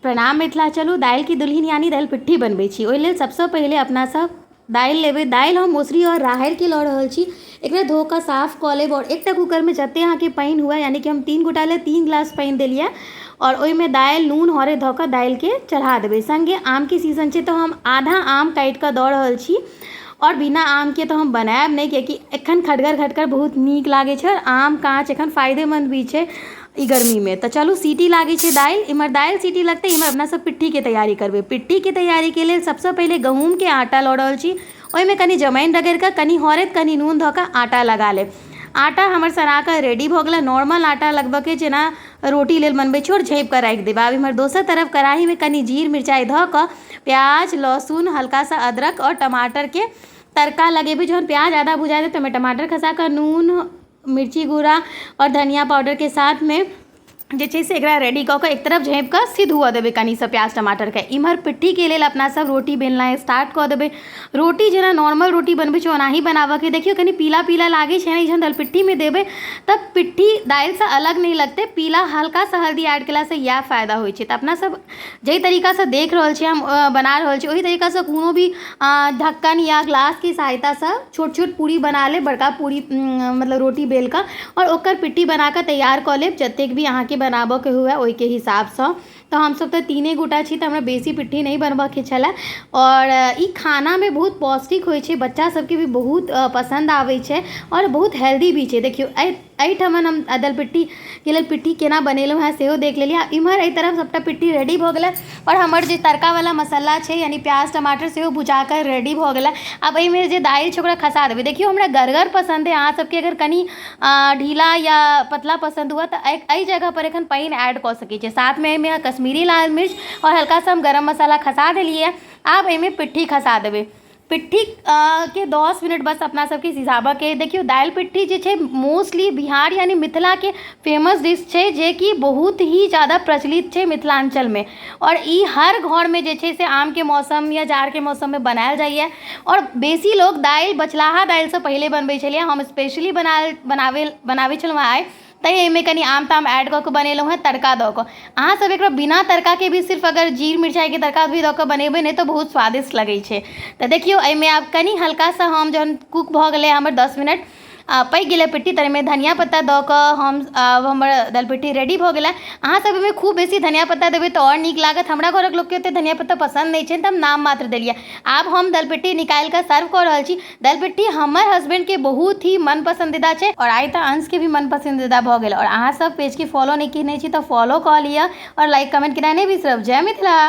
प्रणाम मिथिला। चलू दालि की दुल्हन यानी दालि पिट्ठी बनबै छी। ओहि लेल सबसँ पहिले अपना सब दालि लेबै। दालि हम मौसरी और राहरिके लऽ रहल छी। एकरा धो कऽ साफ कऽ लेब और एकटा कुकरमे जतेक अहाँके पानि हुए, यानी कि हम 3 गोटा लेल 3 गिलास पानि देलिए और ओहिमे दालि नून हरदि धऽ कऽ दालिके चढ़ा देबै। सङ्गे आमके सीजन छै तऽ हम आधा आम काटि कऽ दऽ रहल छी और बिना आमके तऽ हम बनायब नहि, कियाकि एखन खटगर खटगर बहुत नीक लागै छै और आम काँच एखन फायदेमंद भी छै ई गर्मीमे। तऽ चलू सीटी लागै छै दालि, इम्हर दालि सीटी लगतै, इम्हर अपना सब पिट्ठीके तैयारी करबै। पिट्ठीके तैयारीके लेल सबसँ पहिले गहूँमके आटा लऽ रहल छी। ओहिमे कनि जमाइन रगड़ि कऽ, कनि हरदि, कनि नून धऽ कऽ आटा लगा लेब। आटा हमर सना कऽ रेडी भऽ गेलै। नॉर्मल आटा लगबऽके जेना रोटी लेल बनबै छी और झाँपि कऽ राखि देब। आब इम्हर दोसर तरफ कढ़ाईमे कनि जीर मिरचाइ धऽ कऽ प्याज, लहसुन, हल्का सा अदरक और टमाटरके तड़का लगेबै। जहन प्याज आधा भुजा जाए तो ओहिमे टमाटर खसा कऽ नून, मिर्ची गुड़ा और धनिया पाउडरके साथमे जे छै से एकरा रेडी कऽ कऽ एक तरफ झाँपि कऽ सिद्ध हुअ देबै कनिसँ प्याज टमाटरके। इम्हर पिट्ठीके लेल अपना सब रोटी बेलनाइ स्टार्ट कऽ देबै। रोटी जेना नॉर्मल रोटी बनबै छै ओनाही बनाबऽके। देखियौ कनि पीला पीला लागै छै ने, जहन दालि पिट्ठीमे देबै तब पिट्ठी दालिसँ अलग नहीं लगतै। पीला हल्का सा हल्दी ऐड केलासँ इएह फायदा होइ छै। तऽ अपना सब जाहि तरीकासँ देख रहल छी हम बना रहल छी, ओहि तरीकासँ कोनो भी ढक्कन या ग्लासके सहायतासँ छोट छोट पूरी बना लेब, बड़का पूरी मतलब रोटी बेल कऽ और ओकर पिट्ठी बना कऽ तैयार कऽ लेब, जतेक भी अहाँके बनाबऽके हुए ओहिके हिसाबसँ। तऽ हमसब तऽ 3 गोटा छी तऽ हमरा बेसी पिट्ठी नहीं बनबऽके छलै और ई खानामे बहुत पौष्टिक होइ छै, बच्चा सबके भी बहुत पसन्द आबै छै और बहुत हेल्दी भी छै। देखियौ एहिठमन हम दालि पिट्ठीके लेल पिट्ठी केना बनेलहुँ हेँ सेहो देख लेलिए। इम्हर एहि तरफ सबटा पिट्ठी रेडी भऽ गेलै और हमर जे तड़कावाला मसाला छै यानी प्याज टमाटर सेहो भुजा कऽ रेडी भऽ गेलै। आब एहिमे जे दालि छै ओकरा खसा देबै। देखियौ हमरा गरगर पसन्द है, अहाँ सबके अगर कनि ढीला या पतला पसन्द हुए तऽ एहि जगह पर एखन पानि ऐड कऽ सकै छियै। साथमे एहिमे कश्मीरी लाल मिर्च और हल्का सा हम गरम मसाला खसा देलिए। आब एहिमे पिट्ठी खसा देबै। पिट्ठी के 10 मिनट बस अपना सबके सिझाबऽके। देखियौ दालि पिट्ठी जे छै मोस्टली बिहार यानी मिथिलाके फेमस डिश छै, जे कि बहुत ही ज़्यादा प्रचलित छै मिथिलाञ्चलमे और ई हर घरमे जे छै से आमके मौसम या जाड़के मौसममे बनायल जाइए। और बेसी लोग दालि बचलाहा दालिसँ पहिले बनबै छलिए, हम स्पेशली बनाबै छलहुँ आइ, तैँ एहिमे कनि आम ताम ऐड कऽ कऽ बनेलहुँ हेँ तड़का दऽ कऽ। अहाँ सब एकरा बिना तड़काके भी सिर्फ अगर जीर मिरचाइके तड़का भी दऽ कऽ बनेबै ने तऽ बहुत स्वादिष्ट लगै छै। तऽ देखियौ एहिमे आब कनि हल्का सा हम जहन कुक भऽ गेलै हमर 10 मिनट पकि गेलै पिट्ठी, तऽ एहिमे धनिया पत्ता दऽ कऽ आब हमर दालि पिट्ठी रेडी भऽ गेलै। अहाँ सब एहिमे खूब बेसी धनिया पत्ता देबै तऽ और नीक लागत। हमरा घरक लोकके ओतेक धनिया पत्ता पसन्द नहीं छै तऽ हम नाम मात्र देलिए। आब हम दालि पिट्ठी निकालि कऽ सर्व कऽ रहल छी। दालि पिट्ठी हमर हस्बैंडके बहुत ही मन पसंदीदा छै और आइ तऽ अंशके भी मन पसंदीदा भऽ गेल। और अहाँ सब पेजके फॉलो नहीं केने छी तऽ फॉलो कऽ लिअ और लाइक कमेंट केनाइ नहीं बिसरब। जय मिथिला।